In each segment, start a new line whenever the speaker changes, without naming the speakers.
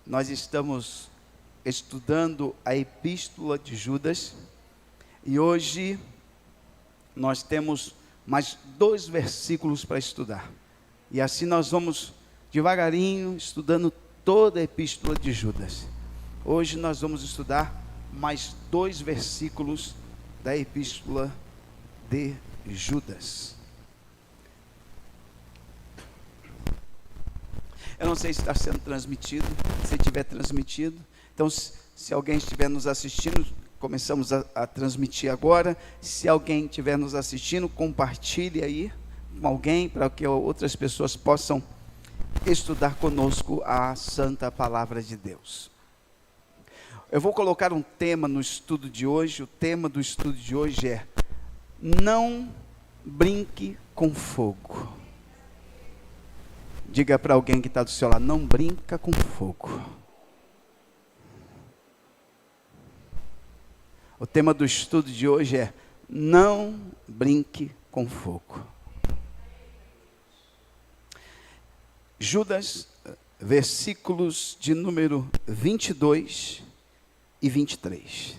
Nós estamos estudando a Epístola de Judas e hoje nós temos mais 2 versículos para estudar. E assim nós vamos devagarinho estudando toda a Epístola de Judas. Hoje nós vamos estudar mais 2 versículos da Epístola de Judas. Eu não sei se está sendo transmitido. Se estiver transmitido, então se alguém estiver nos assistindo, começamos a transmitir agora. Se alguém estiver nos assistindo, compartilhe aí com alguém, para que outras pessoas possam estudar conosco a Santa Palavra de Deus. Eu vou colocar um tema no estudo de hoje. O tema do estudo de hoje é: não brinque com fogo. Diga para alguém que está do seu lado: não brinca com fogo. O tema do estudo de hoje é: não brinque com fogo. Judas, versículos de número 22 e 23.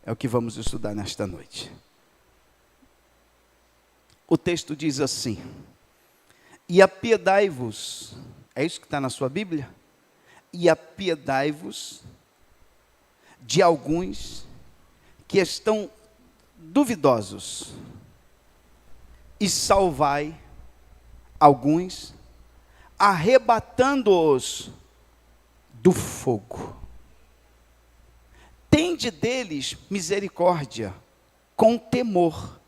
É o que vamos estudar nesta noite. O texto diz assim: e apiedai-vos, é isso que está na sua Bíblia? E apiedai-vos de alguns que estão duvidosos, e salvai alguns, arrebatando-os do fogo. Tende deles misericórdia, com temor,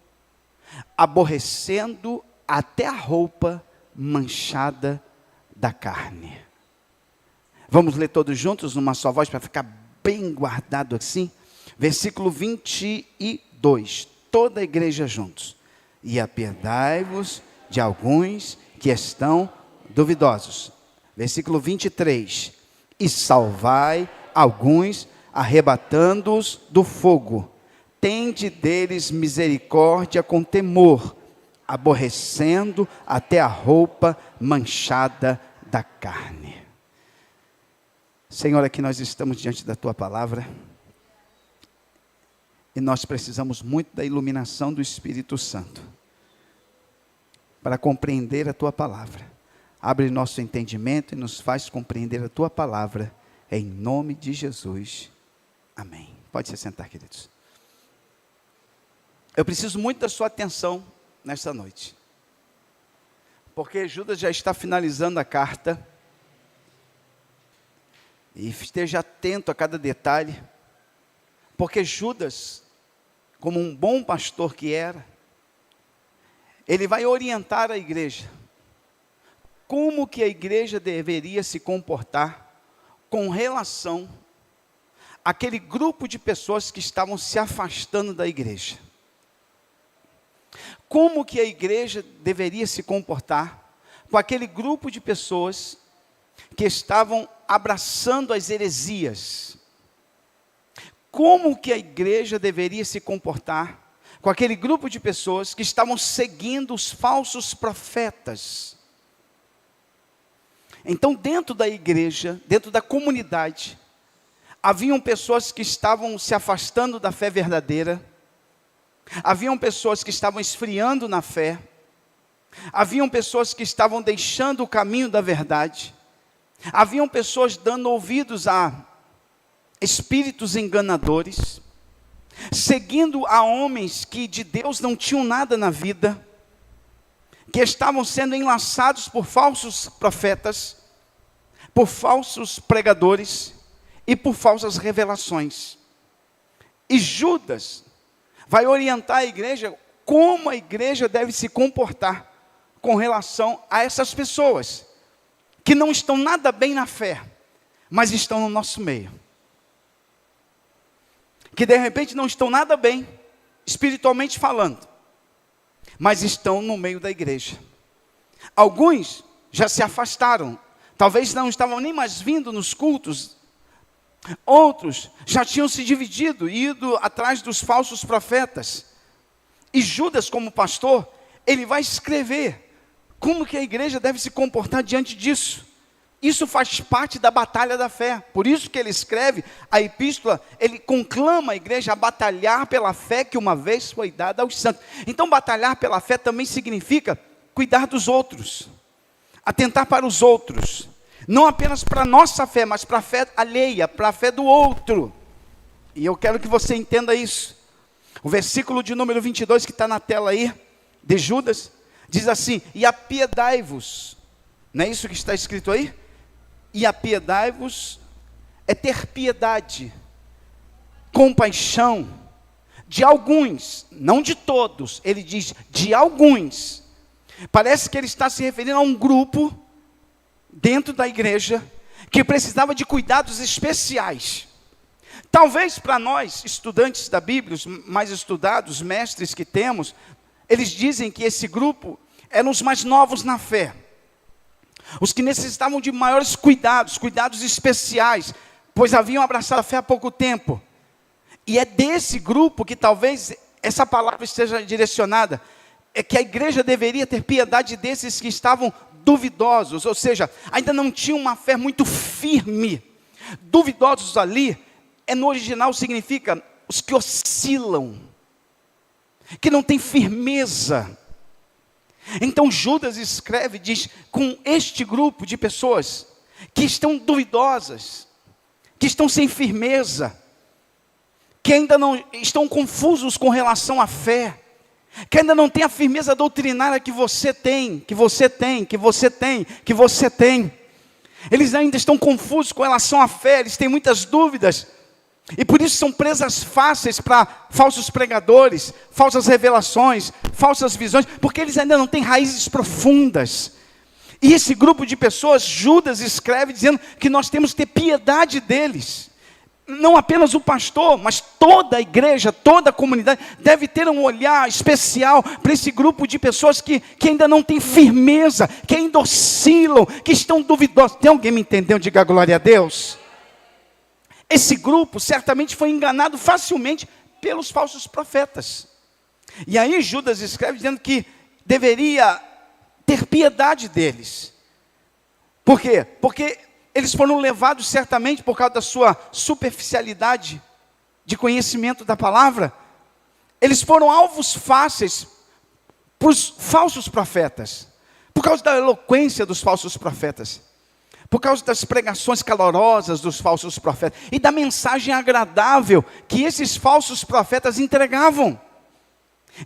aborrecendo até a roupa manchada da carne. Vamos ler todos juntos numa só voz para ficar bem guardado assim? Versículo 22, toda a igreja juntos. E apiedai-vos de alguns que estão duvidosos. Versículo 23, e salvai alguns, arrebatando-os do fogo. Tende deles misericórdia com temor, aborrecendo até a roupa manchada da carne. Senhor, aqui nós estamos diante da Tua Palavra, e nós precisamos muito da iluminação do Espírito Santo, para compreender a Tua Palavra. Abre nosso entendimento e nos faz compreender a Tua Palavra, em nome de Jesus, amém. Pode se sentar, queridos. Eu preciso muito da sua atenção nesta noite, porque Judas já está finalizando a carta, e esteja atento a cada detalhe, porque Judas, como um bom pastor que era, ele vai orientar a igreja, como que a igreja deveria se comportar com relação àquele grupo de pessoas que estavam se afastando da igreja. Como que a igreja deveria se comportar com aquele grupo de pessoas que estavam abraçando as heresias? Como que a igreja deveria se comportar com aquele grupo de pessoas que estavam seguindo os falsos profetas? Então, dentro da igreja, dentro da comunidade, haviam pessoas que estavam se afastando da fé verdadeira, haviam pessoas que estavam esfriando na fé, haviam pessoas que estavam deixando o caminho da verdade, haviam pessoas dando ouvidos a espíritos enganadores, seguindo a homens que de Deus não tinham nada na vida, que estavam sendo enlaçados por falsos profetas, por falsos pregadores e por falsas revelações. E Judas vai orientar a igreja como a igreja deve se comportar com relação a essas pessoas que não estão nada bem na fé, mas estão no nosso meio. Que de repente não estão nada bem, espiritualmente falando, mas estão no meio da igreja. Alguns já se afastaram, talvez não estavam nem mais vindo nos cultos. Outros já tinham se dividido, ido atrás dos falsos profetas. E Judas, como pastor, ele vai escrever como que a igreja deve se comportar diante disso. Isso faz parte da batalha da fé. Por isso que ele escreve a epístola, ele conclama a igreja a batalhar pela fé que uma vez foi dada aos santos. Então, batalhar pela fé também significa cuidar dos outros, atentar para os outros, não apenas para a nossa fé, mas para a fé alheia, para a fé do outro. E eu quero que você entenda isso. O versículo de número 22 que está na tela aí, de Judas, diz assim: e apiedai-vos. Não é isso que está escrito aí? E apiedai-vos é ter piedade, compaixão, de alguns, não de todos, ele diz de alguns. Parece que ele está se referindo a um grupo dentro da igreja que precisava de cuidados especiais. Talvez para nós, estudantes da Bíblia, os mais estudados, mestres que temos, eles dizem que esse grupo eram os mais novos na fé, os que necessitavam de maiores cuidados especiais, pois haviam abraçado a fé há pouco tempo. E é desse grupo que talvez essa palavra esteja direcionada, é que a igreja deveria ter piedade desses que estavam duvidosos, ou seja, ainda não tinham uma fé muito firme. Duvidosos ali, no original significa os que oscilam, que não têm firmeza. Então Judas escreve, diz, com este grupo de pessoas que estão duvidosas, que estão sem firmeza, que ainda não estão confusos com relação à fé, que ainda não tem a firmeza doutrinária que você tem, que você tem, que você tem, que você tem. Eles ainda estão confusos com relação à fé, eles têm muitas dúvidas, e por isso são presas fáceis para falsos pregadores, falsas revelações, falsas visões, porque eles ainda não têm raízes profundas. E esse grupo de pessoas, Judas escreve dizendo que nós temos que ter piedade deles. Não apenas o pastor, mas toda a igreja, toda a comunidade deve ter um olhar especial para esse grupo de pessoas que ainda não tem firmeza, que ainda oscilam, que estão duvidosos. Tem alguém me entendendo? Diga glória a Deus. Esse grupo certamente foi enganado facilmente pelos falsos profetas. E aí Judas escreve dizendo que deveria ter piedade deles. Por quê? Porque eles foram levados certamente por causa da sua superficialidade de conhecimento da palavra. Eles foram alvos fáceis para os falsos profetas, por causa da eloquência dos falsos profetas, por causa das pregações calorosas dos falsos profetas e da mensagem agradável que esses falsos profetas entregavam.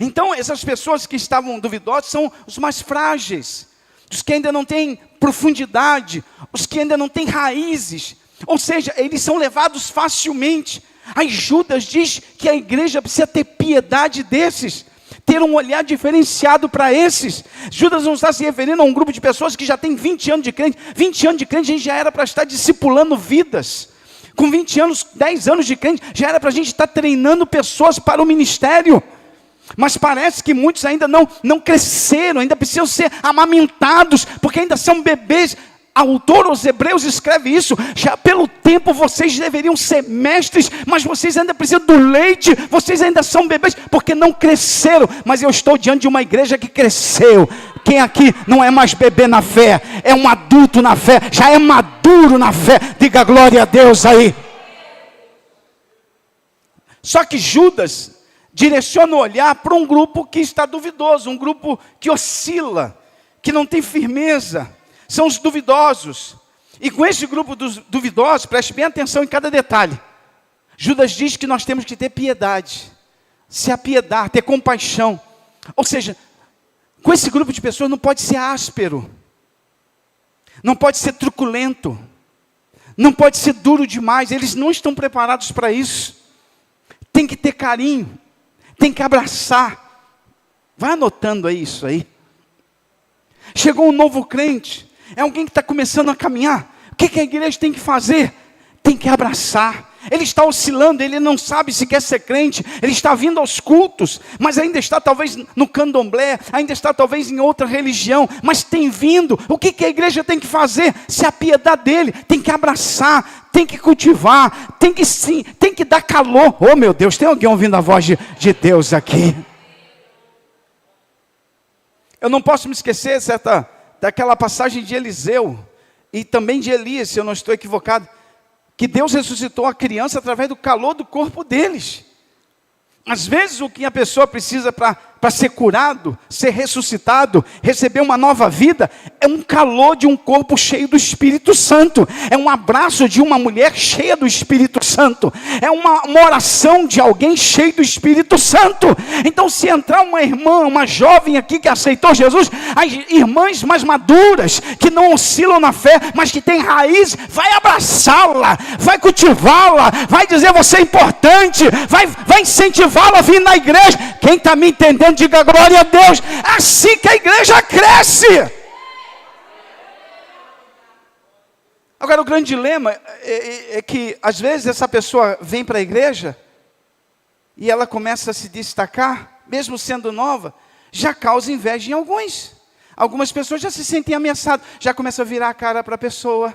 Então essas pessoas que estavam duvidosas são os mais frágeis, os que ainda não têm profundidade, os que ainda não têm raízes, ou seja, eles são levados facilmente. Aí Judas diz que a igreja precisa ter piedade desses, ter um olhar diferenciado para esses. Judas não está se referindo a um grupo de pessoas que já tem 20 anos de crente. 20 anos de crente a gente já era para estar discipulando vidas. Com 20 anos, 10 anos de crente, já era para a gente estar treinando pessoas para o ministério. Mas parece que muitos ainda não cresceram, ainda precisam ser amamentados, porque ainda são bebês. O autor aos Hebreus escreve isso: já pelo tempo vocês deveriam ser mestres, mas vocês ainda precisam do leite, vocês ainda são bebês, porque não cresceram. Mas eu estou diante de uma igreja que cresceu. Quem aqui não é mais bebê na fé, é um adulto na fé, já é maduro na fé, diga glória a Deus aí. Só que Judas direciona o olhar para um grupo que está duvidoso, um grupo que oscila, que não tem firmeza, são os duvidosos. E com esse grupo dos duvidosos, preste bem atenção em cada detalhe. Judas diz que nós temos que ter piedade, se apiedar, ter compaixão. Ou seja, com esse grupo de pessoas não pode ser áspero, não pode ser truculento, não pode ser duro demais, eles não estão preparados para isso. Tem que ter carinho, tem que abraçar. Vai anotando aí isso aí. Chegou um novo crente, é alguém que está começando a caminhar. O que a igreja tem que fazer? Tem que abraçar. Ele está oscilando, ele não sabe se quer ser crente, ele está vindo aos cultos, mas ainda está talvez no candomblé, ainda está talvez em outra religião, mas tem vindo. O que a igreja tem que fazer? Se apiedar dele, tem que abraçar, tem que cultivar, tem que dar calor. Oh meu Deus, tem alguém ouvindo a voz de Deus aqui? Eu não posso me esquecer daquela passagem de Eliseu. e também de Elias, se eu não estou equivocado, que Deus ressuscitou a criança através do calor do corpo deles. Às vezes o que a pessoa precisa para ser curado, ser ressuscitado, receber uma nova vida, é um calor de um corpo cheio do Espírito Santo, é um abraço de uma mulher cheia do Espírito Santo, é uma oração de alguém cheio do Espírito Santo. Então, se entrar uma irmã, uma jovem aqui que aceitou Jesus, as irmãs mais maduras, que não oscilam na fé, mas que têm raiz, vai abraçá-la, vai cultivá-la, vai dizer você é importante, vai incentivá-la a vir na igreja. Quem está me entendendo, diga glória a Deus. É assim que a igreja cresce. Agora, o grande dilema é que às vezes essa pessoa vem para a igreja e ela começa a se destacar, mesmo sendo nova, já causa inveja em alguns. Algumas pessoas já se sentem ameaçadas, já começam a virar a cara para a pessoa.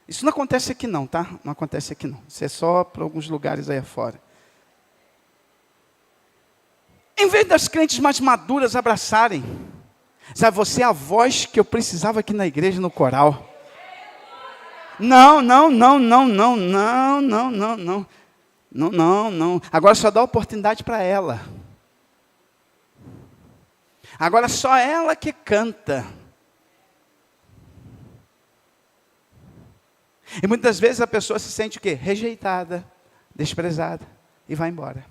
Isso não acontece aqui não, tá? Não acontece aqui não. Isso é só para alguns lugares aí afora. Em vez das crentes mais maduras abraçarem, sabe, você é a voz que eu precisava aqui na igreja, no coral. Não. Agora só dá oportunidade para ela. Agora só ela que canta. E muitas vezes a pessoa se sente o quê? Rejeitada, desprezada e vai embora.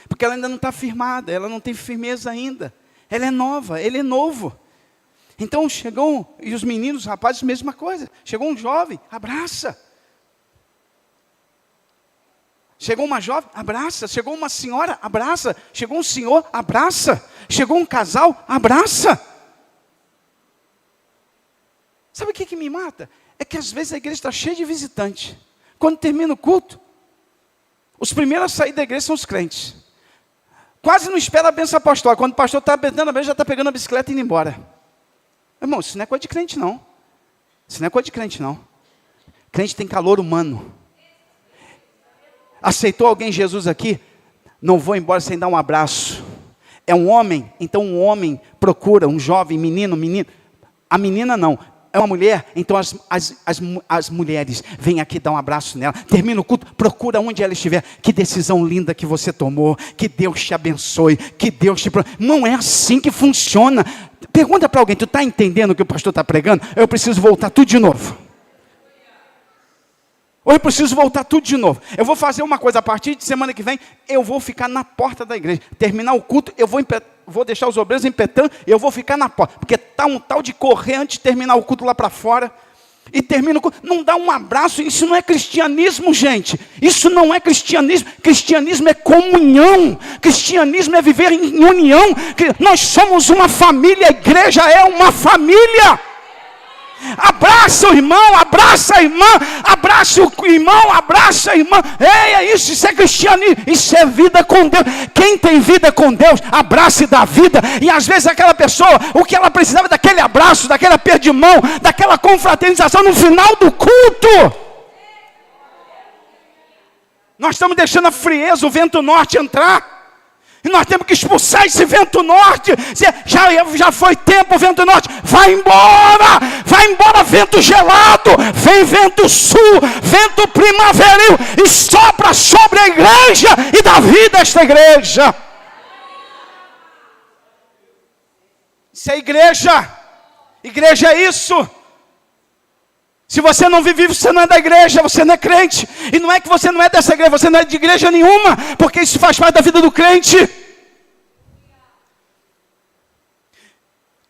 Porque ela ainda não está firmada, ela não tem firmeza ainda. Ela é nova, ele é novo. Então chegou, e os meninos, os rapazes, mesma coisa. Chegou um jovem, abraça. Chegou uma jovem, abraça. Chegou uma senhora, abraça. Chegou um senhor, abraça. Chegou um casal, abraça. Sabe o que me mata? É que às vezes a igreja está cheia de visitante. Quando termina o culto, os primeiros a sair da igreja são os crentes. Quase não espera a bênção apostólica. Quando o pastor está bênção a bênção, já está pegando a bicicleta e indo embora. Irmão, isso não é coisa de crente não. Isso não é coisa de crente não. Crente tem calor humano. Aceitou alguém Jesus aqui? Não vou embora sem dar um abraço. É um homem? Então um homem procura um jovem, menino. A menina não. É uma mulher, então as mulheres vêm aqui dar um abraço nela. Termina o culto, procura onde ela estiver. Que decisão linda que você tomou. Que Deus te abençoe. Que Deus te... Não é assim que funciona. Pergunta para alguém, tu está entendendo o que o pastor está pregando? Eu preciso voltar tudo de novo. Ou eu preciso voltar tudo de novo. Eu vou fazer uma coisa, a partir de semana que vem, eu vou ficar na porta da igreja. Terminar o culto, eu vou deixar os obreiros empetando, e eu vou ficar na porta. Porque está um tal de correr antes de terminar o culto lá para fora. E termina o culto, não dá um abraço. Isso não é cristianismo, gente. Isso não é cristianismo. Cristianismo é comunhão. Cristianismo é viver em união. Nós somos uma família, a igreja é uma família. Abraça o irmão, abraça a irmã, abraça o irmão, abraça a irmã. É isso é cristianismo, isso é vida com Deus. Quem tem vida com Deus, abraça e dá vida. E às vezes aquela pessoa, o que ela precisava daquele abraço, daquele aperto de mão, daquela confraternização no final do culto. Nós estamos deixando a frieza, o vento norte entrar. E nós temos que expulsar esse vento norte. Já foi tempo, vento norte. Vai embora vento gelado. Vem vento sul, vento primaveril. E sopra sobre a igreja e dá vida a esta igreja. Isso é igreja. Igreja é isso. Se você não vive, você não é da igreja, você não é crente. E não é que você não é dessa igreja, você não é de igreja nenhuma, porque isso faz parte da vida do crente.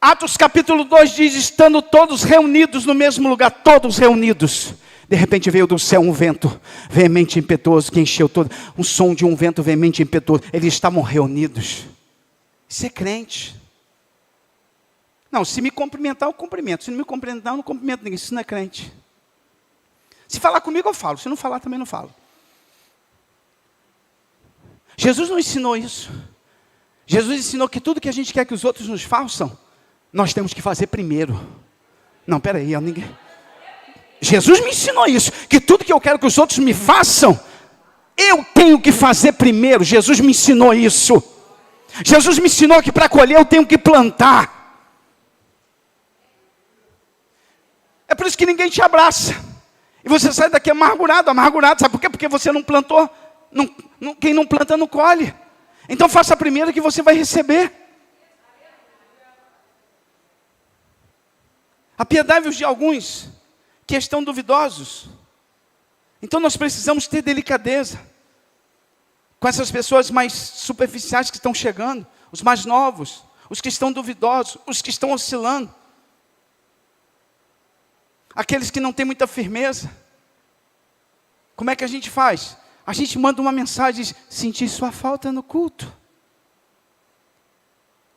Atos capítulo 2 diz, estando todos reunidos no mesmo lugar, todos reunidos. De repente veio do céu um vento veemente e impetuoso, que encheu todo, um som de um vento veemente e impetuoso. Eles estavam reunidos. Isso é crente. Não, se me cumprimentar, eu cumprimento. Se não me cumprimentar, eu não cumprimento ninguém. Isso não é crente. Se falar comigo, eu falo. Se não falar, também não falo. Jesus não ensinou isso. Jesus ensinou que tudo que a gente quer que os outros nos façam, nós temos que fazer primeiro. Não, peraí, ninguém... Jesus me ensinou isso. Que tudo que eu quero que os outros me façam, eu tenho que fazer primeiro. Jesus me ensinou isso. Jesus me ensinou que para colher eu tenho que plantar. É por isso que ninguém te abraça. E você sai daqui amargurado. Sabe por quê? Porque você não plantou. Quem não planta não colhe. Então faça primeiro que você vai receber. Apiedai-vos de alguns que estão duvidosos. Então nós precisamos ter delicadeza com essas pessoas mais superficiais que estão chegando, os mais novos, os que estão duvidosos, os que estão oscilando, aqueles que não têm muita firmeza. Como é que a gente faz? A gente manda uma mensagem, diz, senti sua falta no culto.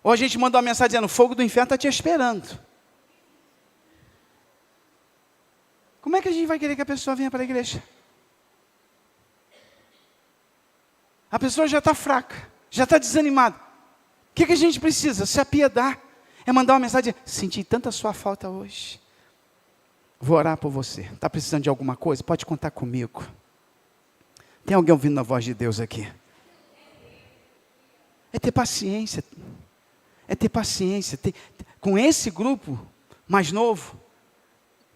Ou a gente manda uma mensagem dizendo, o fogo do inferno está te esperando. Como é que a gente vai querer que a pessoa venha para a igreja? A pessoa já está fraca, já está desanimada. O que a gente precisa? Se apiedar. É mandar uma mensagem, senti tanta sua falta hoje. Vou orar por você. Está precisando de alguma coisa? Pode contar comigo. Tem alguém ouvindo a voz de Deus aqui? É ter paciência. É ter paciência. Com esse grupo mais novo,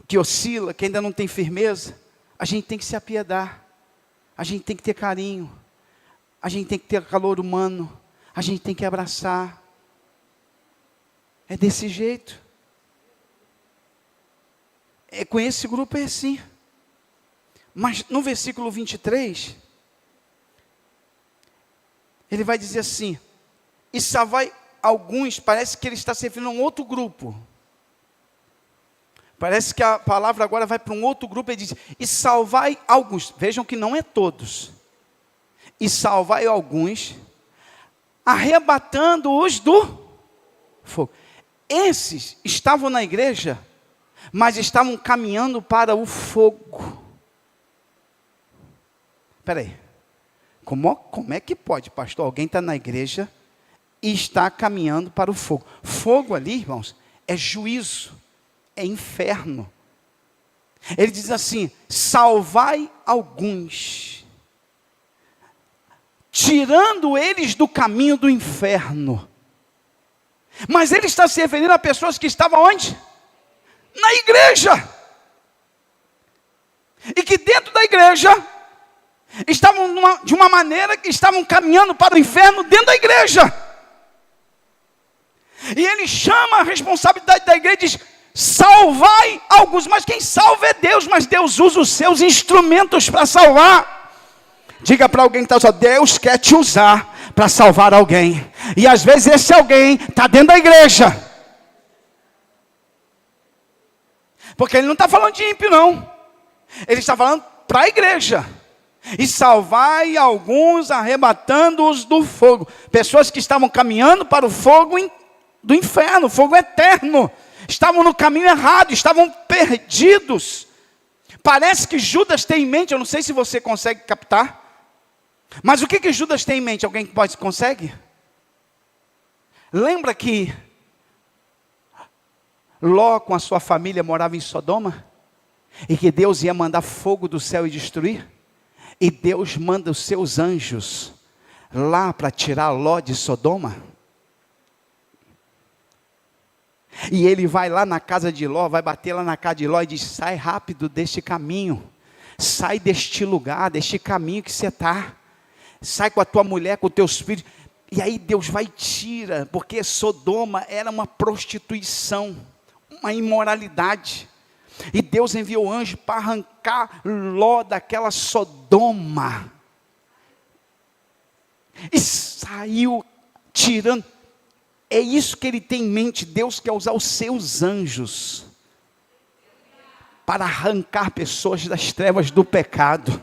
que oscila, que ainda não tem firmeza, a gente tem que se apiedar. A gente tem que ter carinho. A gente tem que ter calor humano. A gente tem que abraçar. É desse jeito. Com esse grupo é assim. Mas no versículo 23, ele vai dizer assim, e salvai alguns, parece que ele está se referindo a um outro grupo. Parece que a palavra agora vai para um outro grupo, ele diz, e salvai alguns, vejam que não é todos, e salvai alguns, arrebatando-os do fogo. Esses estavam na igreja, mas estavam caminhando para o fogo. Espera aí, como é que pode, pastor, alguém está na igreja e está caminhando para o fogo? Fogo ali, irmãos, é juízo, é inferno. Ele diz assim, salvai alguns, tirando eles do caminho do inferno. Mas ele está se referindo a pessoas que estavam onde? Na igreja. E que dentro da igreja, estavam de uma maneira que estavam caminhando para o inferno dentro da igreja. E ele chama a responsabilidade da igreja e diz, salvai alguns. Mas quem salva é Deus, mas Deus usa os seus instrumentos para salvar. Diga para alguém que está só, Deus quer te usar para salvar alguém. E às vezes esse alguém está dentro da igreja. Porque ele não está falando de ímpio, não. Ele está falando para a igreja. E salvai alguns, arrebatando-os do fogo. Pessoas que estavam caminhando para o fogo do inferno, fogo eterno. Estavam no caminho errado, estavam perdidos. Parece que Judas tem em mente, eu não sei se você consegue captar. Mas o que Judas tem em mente? Alguém que consegue? Lembra que Ló com a sua família morava em Sodoma? E que Deus ia mandar fogo do céu e destruir? E Deus manda os seus anjos lá para tirar Ló de Sodoma? E ele vai lá na casa de Ló, vai bater lá na casa de Ló e diz, sai rápido deste caminho. Sai deste lugar, deste caminho que você está. Sai com a tua mulher, com os teus filhos. E aí Deus vai e tira, porque Sodoma era uma prostituição, uma imoralidade. E Deus enviou o anjo para arrancar Ló daquela Sodoma. E saiu tirando. É isso que ele tem em mente. Deus quer usar os seus anjos para arrancar pessoas das trevas do pecado.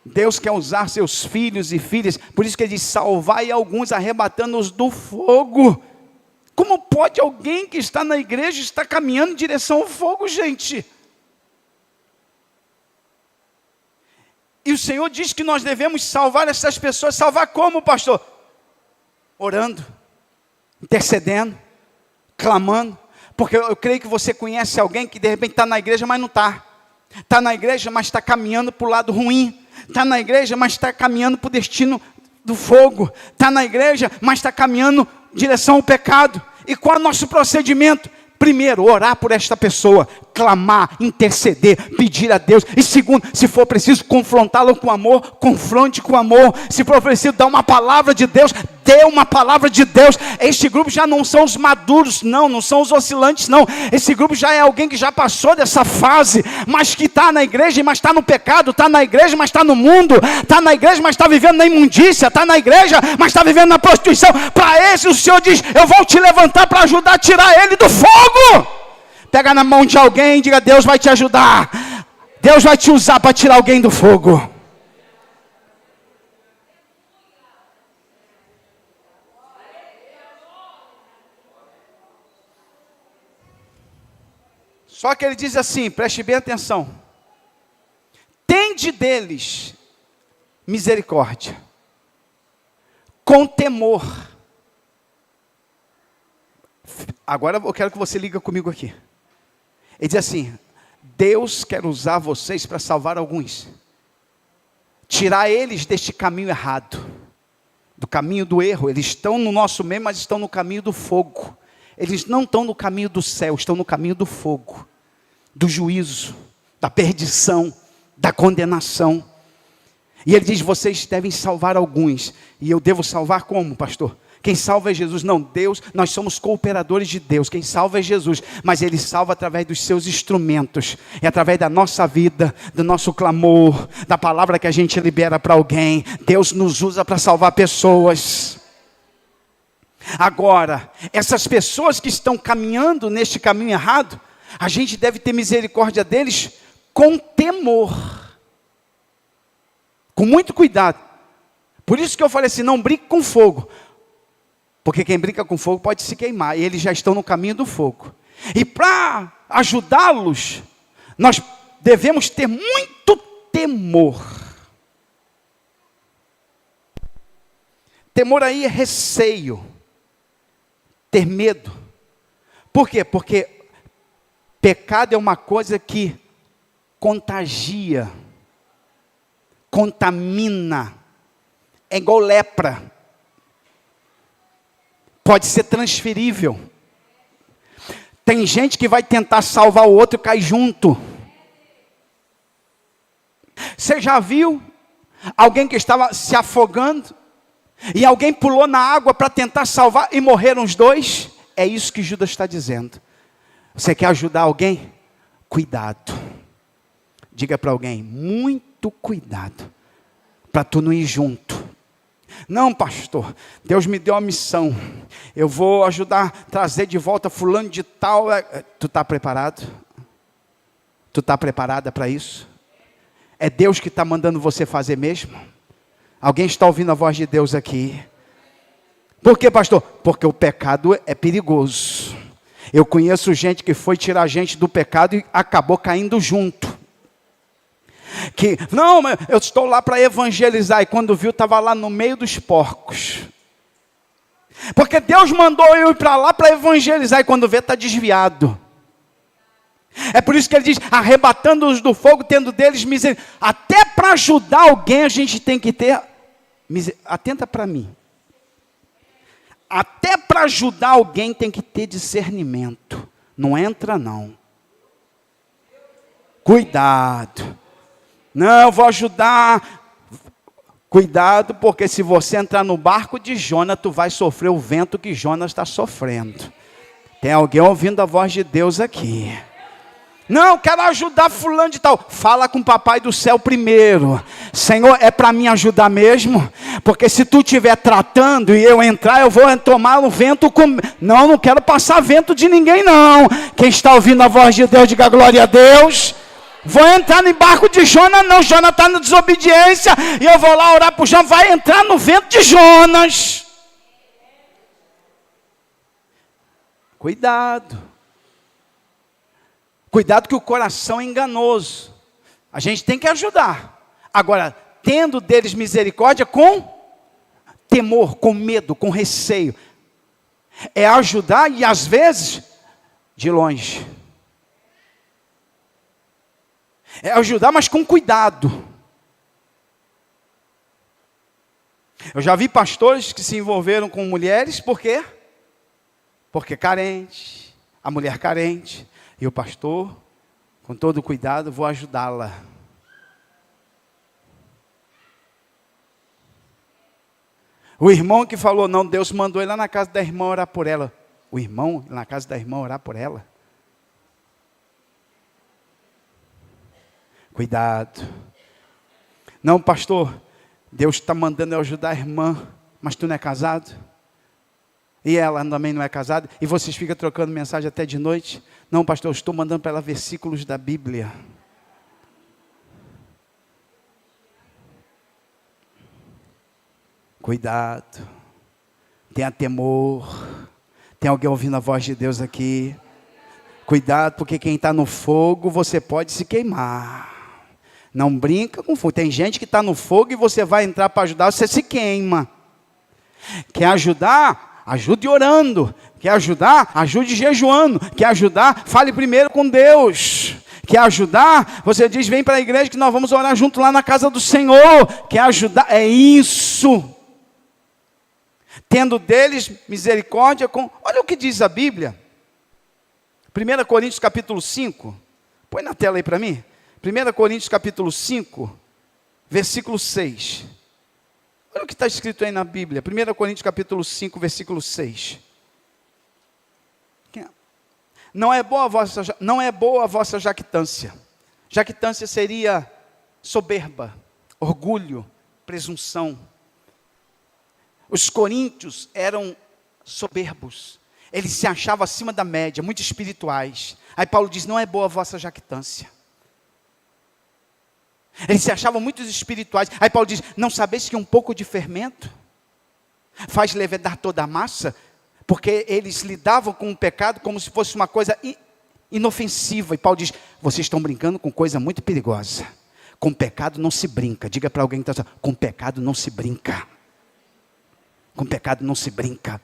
Deus quer usar seus filhos e filhas. Por isso que ele diz, salvai alguns, arrebatando-os do fogo. Como pode alguém que está na igreja estar caminhando em direção ao fogo, gente? E o Senhor diz que nós devemos salvar essas pessoas. Salvar como, pastor? Orando, intercedendo, clamando. Porque eu creio que você conhece alguém que de repente está na igreja, mas não está. Está na igreja, mas está caminhando para o lado ruim. Está na igreja, mas está caminhando para o destino do fogo. Está na igreja, mas está caminhando em direção ao pecado. E qual é o nosso procedimento? Primeiro, orar por esta pessoa, clamar, interceder, pedir a Deus. E segundo, se for preciso confrontá-lo com amor, confronte com amor. Se for preciso dar uma palavra de Deus, dê uma palavra de Deus. Este grupo já não são os maduros, não são os oscilantes, não. Esse grupo já é alguém que já passou dessa fase, mas que está na igreja, mas está no pecado, está na igreja, mas está no mundo, está na igreja, mas está vivendo na imundícia, está na igreja, mas está vivendo na prostituição. Para esse o Senhor diz, eu vou te levantar para ajudar a tirar ele do fogo. Pega na mão de alguém e diga, Deus vai te ajudar. Deus vai te usar para tirar alguém do fogo. Só que ele diz assim, preste bem atenção. Tende deles misericórdia, com temor. Agora eu quero que você liga comigo aqui. Ele diz assim, Deus quer usar vocês para salvar alguns. Tirar eles deste caminho errado, do caminho do erro. Eles estão no nosso meio, mas estão no caminho do fogo. Eles não estão no caminho do céu, estão no caminho do fogo, do juízo, da perdição, da condenação. E ele diz, vocês devem salvar alguns. E eu devo salvar como, pastor? Quem salva é Jesus. Não, Deus, nós somos cooperadores de Deus. Quem salva é Jesus. Mas Ele salva através dos seus instrumentos. É através da nossa vida, do nosso clamor, da palavra que a gente libera para alguém. Deus nos usa para salvar pessoas. Agora, essas pessoas que estão caminhando neste caminho errado, a gente deve ter misericórdia deles com temor. Com muito cuidado. Por isso que eu falei assim, não brinque com fogo. Porque quem brinca com fogo pode se queimar. E eles já estão no caminho do fogo. E para ajudá-los, nós devemos ter muito temor. Temor aí é receio. Ter medo. Por quê? Porque pecado é uma coisa que contagia. Contamina. É igual lepra. Pode ser transferível. Tem gente que vai tentar salvar o outro e cai junto. Você já viu alguém que estava se afogando e alguém pulou na água para tentar salvar e morreram os dois? É isso que Judas está dizendo. Você quer ajudar alguém? Cuidado. Diga para alguém, muito cuidado, para tu não ir junto. Não, pastor, Deus me deu uma missão. Eu vou ajudar, trazer de volta fulano de tal. Tu está preparado? Tu está preparada para isso? É Deus que está mandando você fazer mesmo? Alguém está ouvindo a voz de Deus aqui? Por quê, pastor? Porque o pecado é perigoso. Eu conheço gente que foi tirar gente do pecado e acabou caindo junto. Que, não, eu estou lá para evangelizar. E quando viu, estava lá no meio dos porcos. Porque Deus mandou eu ir para lá para evangelizar. E quando vê, está desviado. É por isso que ele diz, arrebatando-os do fogo, tendo deles misericórdia. Até para ajudar alguém, a gente tem que ter, atenta para mim. Até para ajudar alguém, tem que ter discernimento. Não entra não. Cuidado. Não, eu vou ajudar. Cuidado, porque se você entrar no barco de Jonas, tu vai sofrer o vento que Jonas está sofrendo. Tem alguém ouvindo a voz de Deus aqui. Não, quero ajudar fulano de tal. Fala com o papai do céu primeiro. Senhor, é para me ajudar mesmo? Porque se tu estiver tratando e eu entrar, eu vou tomar o vento com... Não, não quero passar vento de ninguém não. Quem está ouvindo a voz de Deus, diga glória a Deus. Vou entrar no barco de Jonas, não. Jonas está na desobediência. E eu vou lá orar para o Jonas. Vai entrar no vento de Jonas. Cuidado. Cuidado que o coração é enganoso. A gente tem que ajudar. Agora, tendo deles misericórdia com temor, com medo, com receio. É ajudar e às vezes de longe. É ajudar, mas com cuidado. Eu já vi pastores que se envolveram com mulheres, por quê? Porque carente, a mulher carente, e o pastor Com todo cuidado, vou ajudá-la. O irmão que falou, não, Deus mandou ele lá na casa da irmã orar por ela. O irmão, na casa da irmã, orar por ela. Cuidado. Não, pastor, Deus está mandando eu ajudar a irmã, mas tu não é casado? E ela também não é casada? E vocês ficam trocando mensagem até de noite? Não, pastor, eu estou mandando para ela versículos da Bíblia. Cuidado. Tenha temor. Tem alguém ouvindo a voz de Deus aqui? Cuidado, porque quem está no fogo, você pode se queimar. Não brinca com fogo. Tem gente que está no fogo e você vai entrar para ajudar, você se queima. Quer ajudar? Ajude orando. Quer ajudar? Ajude jejuando. Quer ajudar? Fale primeiro com Deus. Quer ajudar? Você diz, vem para a igreja que nós vamos orar junto lá na casa do Senhor. Quer ajudar? É isso. Tendo deles misericórdia com... Olha o que diz a Bíblia. 1 Coríntios capítulo 5. Põe na tela aí para mim. 1 Coríntios capítulo 5, versículo 6. Olha o que está escrito aí na Bíblia. 1 Coríntios capítulo 5, versículo 6. Não é boa a vossa jactância. Jactância seria soberba, orgulho, presunção. Os coríntios eram soberbos. Eles se achavam acima da média, muito espirituais. Aí Paulo diz, não é boa a vossa jactância. Eles se achavam muito espirituais. Aí Paulo diz, não sabeis que um pouco de fermento faz levedar toda a massa? Porque eles lidavam com o pecado como se fosse uma coisa inofensiva. E Paulo diz, vocês estão brincando com coisa muito perigosa. Com pecado não se brinca. Diga para alguém que está dizendo, com pecado não se brinca. Com pecado não se brinca.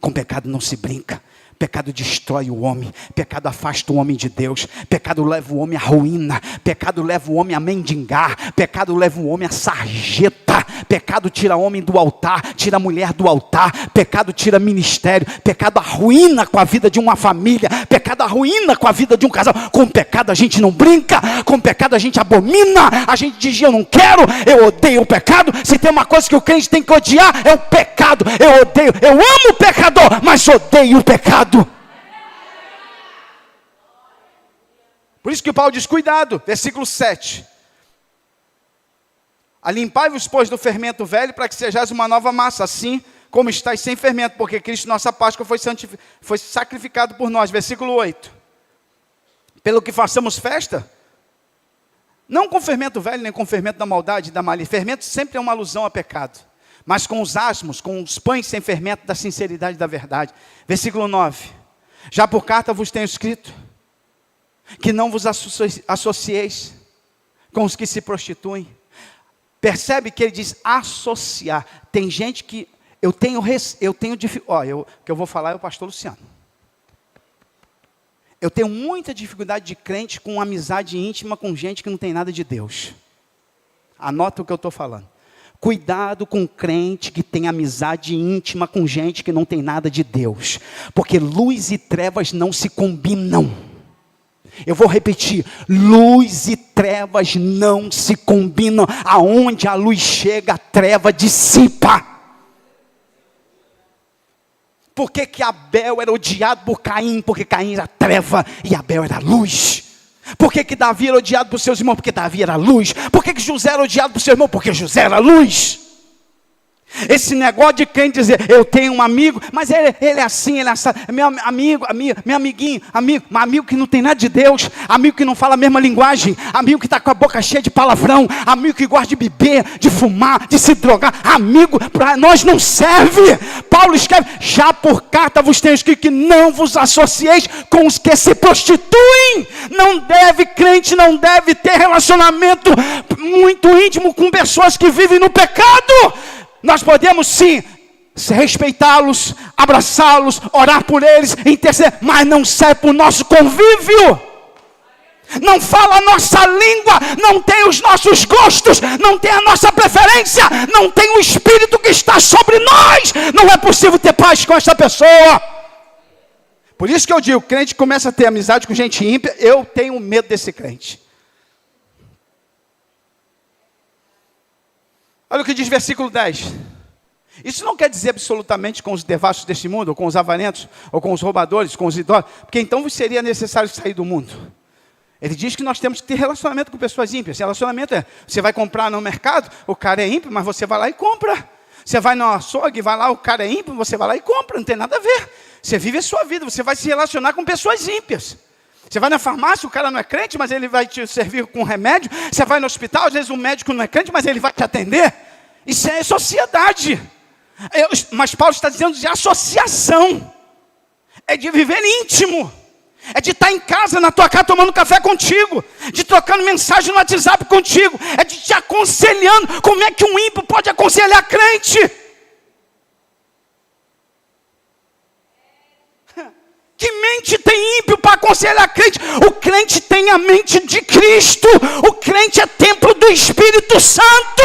Com pecado não se brinca. Pecado destrói o homem. Pecado afasta o homem de Deus. Pecado leva o homem à ruína. Pecado leva o homem a mendigar. Pecado leva o homem à sarjeta. Pecado tira o homem do altar. Tira a mulher do altar. Pecado tira ministério. Pecado arruína com a vida de uma família. Pecado arruína com a vida de um casal. Com pecado a gente não brinca. Com pecado a gente abomina. A gente diz, eu não quero. Eu odeio o pecado. Se tem uma coisa que o crente tem que odiar, é o pecado. Eu odeio. Eu amo o pecador, mas odeio o pecado. Por isso que Paulo diz, cuidado, versículo 7. Alimpai-vos, pois, do fermento velho, para que sejais uma nova massa, assim como estáis sem fermento, porque Cristo, nossa Páscoa, foi sacrificado por nós. Versículo 8. Pelo que façamos festa, não com fermento velho, nem com fermento da maldade e da malícia. Fermento sempre é uma alusão a pecado. Mas com os asmos, com os pães sem fermento da sinceridade e da verdade. Versículo 9. Já por carta vos tenho escrito, que não vos associeis com os que se prostituem. Percebe que ele diz associar. Tem gente que eu tenho dificuldade. O que eu vou falar é o pastor Luciano. Eu tenho muita dificuldade de crente com amizade íntima com gente que não tem nada de Deus. Anota o que eu estou falando. Cuidado com crente que tem amizade íntima com gente que não tem nada de Deus. Porque luz e trevas não se combinam. Eu vou repetir. Luz e trevas não se combinam. Aonde a luz chega, a treva dissipa. Por que que Abel era odiado por Caim? Porque Caim era treva e Abel era luz. Por que que Davi era odiado por seus irmãos? Porque Davi era luz. Por que que José era odiado por seu irmão? Porque José era luz. Esse negócio de quem dizer, eu tenho um amigo, mas ele é assim, ele é assim, meu amigo, meu amiguinho, amigo que não tem nada de Deus, amigo que não fala a mesma linguagem, amigo que está com a boca cheia de palavrão, amigo que gosta de beber, de fumar, de se drogar, amigo para nós não serve. Paulo escreve, já por carta vos tenho escrito que não vos associeis com os que se prostituem. Crente não deve ter relacionamento muito íntimo com pessoas que vivem no pecado. Nós podemos sim respeitá-los, abraçá-los, orar por eles, interceder, mas não serve para o nosso convívio. Não fala a nossa língua, não tem os nossos gostos, não tem a nossa preferência, não tem o Espírito que está sobre nós. Não é possível ter paz com essa pessoa. Por isso que eu digo, o crente começa a ter amizade com gente ímpia, eu tenho medo desse crente. Olha o que diz versículo 10. Isso não quer dizer absolutamente com os devassos deste mundo, ou com os avarentos, ou com os roubadores, com os idólatras, porque então seria necessário sair do mundo. Ele diz que nós temos que ter relacionamento com pessoas ímpias. Relacionamento é, você vai comprar no mercado, o cara é ímpio, mas você vai lá e compra. Você vai no açougue, vai lá, o cara é ímpio, você vai lá e compra, não tem nada a ver. Você vive a sua vida, você vai se relacionar com pessoas ímpias. Você vai na farmácia, o cara não é crente, mas ele vai te servir com remédio. Você vai no hospital, às vezes o médico não é crente, mas ele vai te atender. Isso é sociedade. Mas Paulo está dizendo de associação. É de viver íntimo. É de estar em casa, na tua casa, tomando café contigo. De trocando mensagem no WhatsApp contigo. É de te aconselhando. Como é que um ímpio pode aconselhar crente? Que mente tem ímpio para aconselhar crente? O crente tem a mente de Cristo. O crente é templo do Espírito Santo.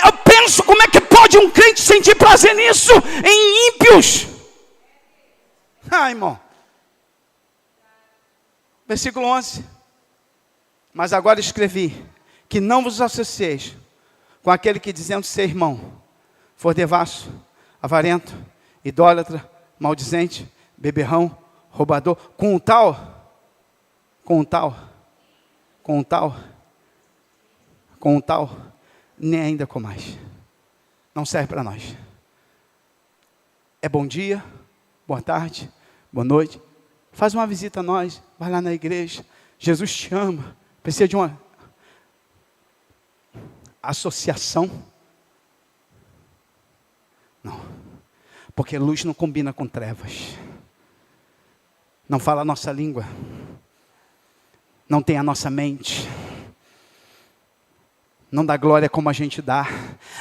Eu penso, como é que pode um crente sentir prazer nisso? Em ímpios. Irmão. Versículo 11. Mas agora escrevi que não vos associeis com aquele que, dizendo ser irmão, for devasso, avarento, idólatra, maldizente, beberrão, roubador, com um tal, nem ainda com mais. Não serve para nós. É bom dia, boa tarde, boa noite. Faz uma visita a nós, vai lá na igreja. Jesus te ama. Precisa de uma associação? Não. Porque luz não combina com trevas. Não fala a nossa língua. Não tem a nossa mente. Não dá glória como a gente dá.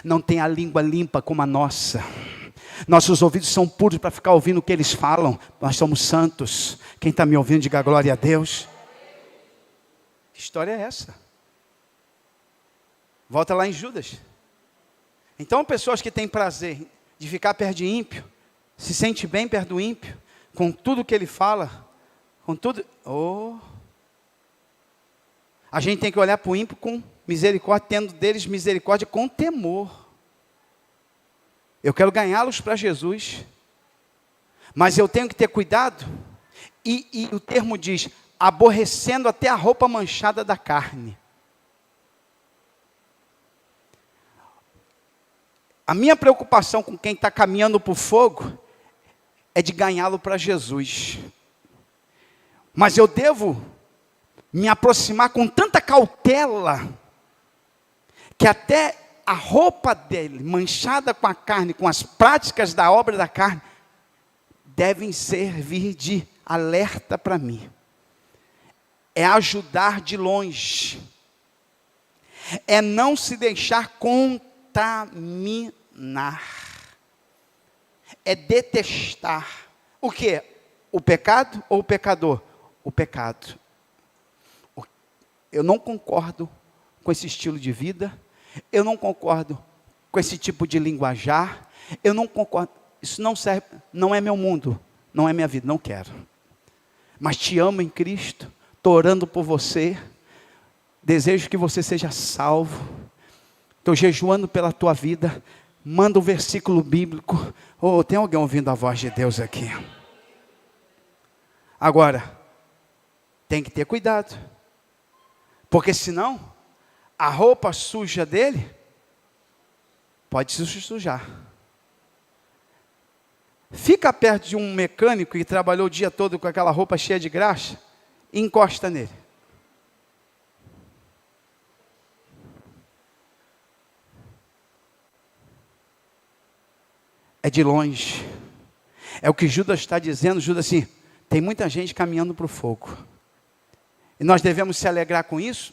Não tem a língua limpa como a nossa. Nossos ouvidos são puros para ficar ouvindo o que eles falam. Nós somos santos. Quem está me ouvindo, diga glória a Deus. Que história é essa? Volta lá em Judas. Então, pessoas que têm prazer de ficar perto de ímpio, se sente bem perto do ímpio, com tudo que ele fala, com tudo... A gente tem que olhar para o ímpio com misericórdia, tendo deles misericórdia com temor. Eu quero ganhá-los para Jesus, mas eu tenho que ter cuidado, e o termo diz, aborrecendo até a roupa manchada da carne. A minha preocupação com quem está caminhando para o fogo, é de ganhá-lo para Jesus. Mas eu devo me aproximar com tanta cautela, que até a roupa dele, manchada com a carne, com as práticas da obra da carne, devem servir de alerta para mim. É ajudar de longe. É não se deixar contaminar. É detestar. O quê? O pecado ou o pecador? O pecado. Eu não concordo com esse estilo de vida. Eu não concordo com esse tipo de linguajar. Eu não concordo. Isso não serve, não é meu mundo, não é minha vida, não quero. Mas te amo em Cristo, estou orando por você, desejo que você seja salvo, estou jejuando pela tua vida, manda um versículo bíblico. Tem alguém ouvindo a voz de Deus aqui? Agora, tem que ter cuidado, porque senão, a roupa suja dele, pode se sujar. Fica perto de um mecânico que trabalhou o dia todo com aquela roupa cheia de graxa, e encosta nele. É de longe. É o que Judas está dizendo. Judas assim, tem muita gente caminhando para o fogo. E nós devemos se alegrar com isso.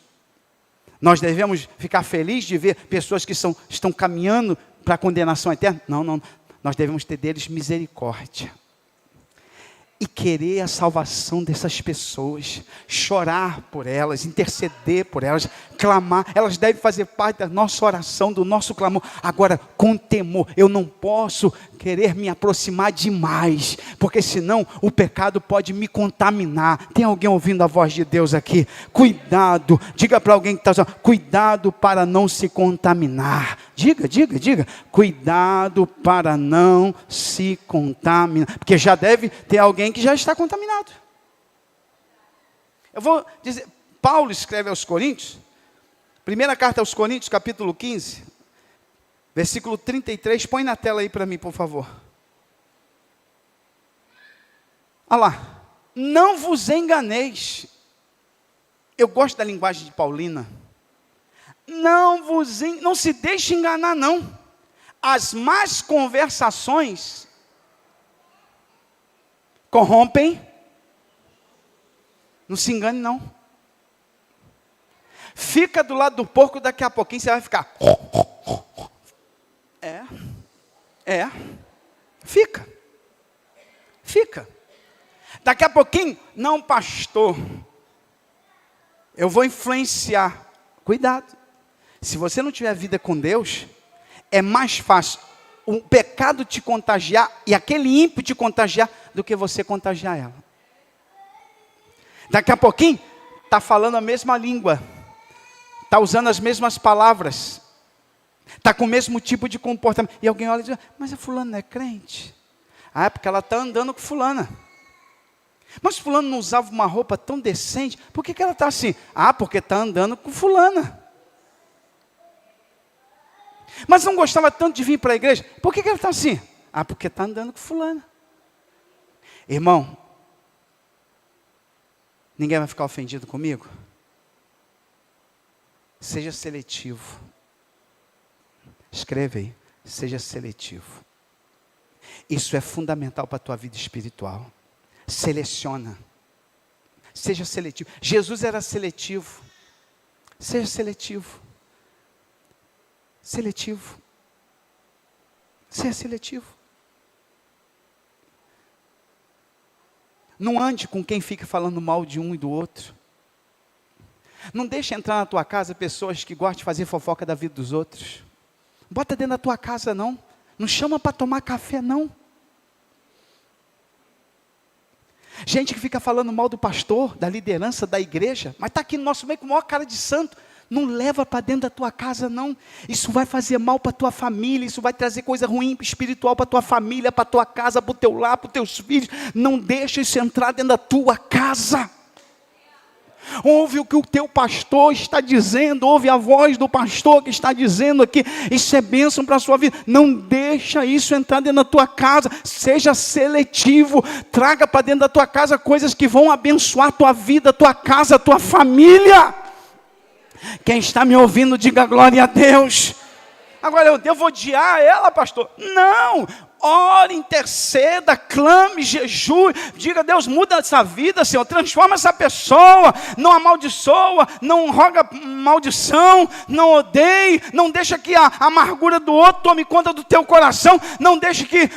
Nós devemos ficar felizes de ver pessoas que estão caminhando para a condenação eterna. Não. Nós devemos ter deles misericórdia. e querer a salvação dessas pessoas, chorar por elas, interceder por elas, clamar. Elas devem fazer parte da nossa oração, do nosso clamor. Agora, com temor, eu não posso querer me aproximar demais, porque senão o pecado pode me contaminar. Tem alguém ouvindo a voz de Deus aqui? Cuidado, diga para alguém que está dizendo, cuidado para não se contaminar. Diga, cuidado para não se contaminar, porque já deve ter alguém que já está contaminado. Eu vou dizer, Paulo escreve aos Coríntios, primeira carta aos Coríntios, capítulo 15, versículo 33, põe na tela aí para mim, por favor. Olha lá, não vos enganeis. Eu gosto da linguagem de Paulina. Não se deixe enganar, não. As más conversações corrompem. Não se engane, não. Fica do lado do porco, daqui a pouquinho você vai ficar. Fica. Daqui a pouquinho, não, pastor, eu vou influenciar. Cuidado. Se você não tiver vida com Deus, é mais fácil o pecado te contagiar e aquele ímpio te contagiar do que você contagiar ela. Daqui a pouquinho, está falando a mesma língua, está usando as mesmas palavras, está com o mesmo tipo de comportamento. E alguém olha e diz, mas a fulana não é crente? Ah, é porque ela está andando com fulana. Mas fulano não usava uma roupa tão decente, por que ela está assim? Ah, porque está andando com fulana. Mas não gostava tanto de vir para a igreja, por que ela está assim? Ah, porque está andando com fulana. Irmão, ninguém vai ficar ofendido comigo? Seja seletivo. Escreve aí, seja seletivo. Isso é fundamental para a tua vida espiritual. Seleciona. Seja seletivo. Jesus era seletivo. Seja seletivo. Seletivo. Seja seletivo. Não ande com quem fica falando mal de um e do outro. Não deixe entrar na tua casa pessoas que gostam de fazer fofoca da vida dos outros. Bota dentro da tua casa, não. Não chama para tomar café, não. Gente que fica falando mal do pastor, da liderança, da igreja, mas está aqui no nosso meio com a maior cara de santo. Não leva para dentro da tua casa, não. Isso vai fazer mal para a tua família, isso vai trazer coisa ruim espiritual para a tua família, para a tua casa, para o teu lar, para os teus filhos. Não deixa isso entrar dentro da tua casa. Ouve o que o teu pastor está dizendo, ouve a voz do pastor que está dizendo aqui, isso é bênção para a sua vida. Não deixa isso entrar dentro da tua casa, seja seletivo, traga para dentro da tua casa coisas que vão abençoar a tua vida, a tua casa, a tua família. Quem está me ouvindo, diga glória a Deus. Agora eu devo odiar ela, pastor? Não. Ore, interceda, clame, jejue, diga, Deus, muda essa vida, Senhor, transforma essa pessoa, não amaldiçoa, não roga maldição, não odeie, não deixa que a amargura do outro tome conta do teu coração, não deixe que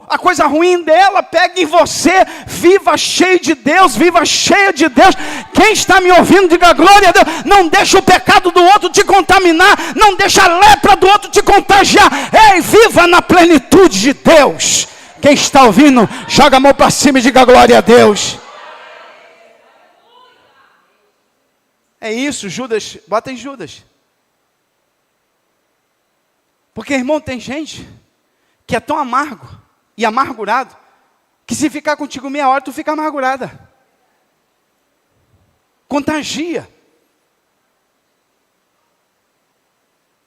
a coisa ruim dela pegue em você, viva cheio de Deus, viva cheia de Deus. Quem está me ouvindo, diga glória a Deus. Não deixa o pecado do outro te contaminar, não deixa a lepra do outro te contagiar. Ei, viva na plenitude de Deus. Quem está ouvindo, joga a mão para cima e diga glória a Deus. É isso, Judas, bota em Judas. Porque, irmão, tem gente que é tão amargo e amargurado, que se ficar contigo meia hora, tu fica amargurada. Contagia.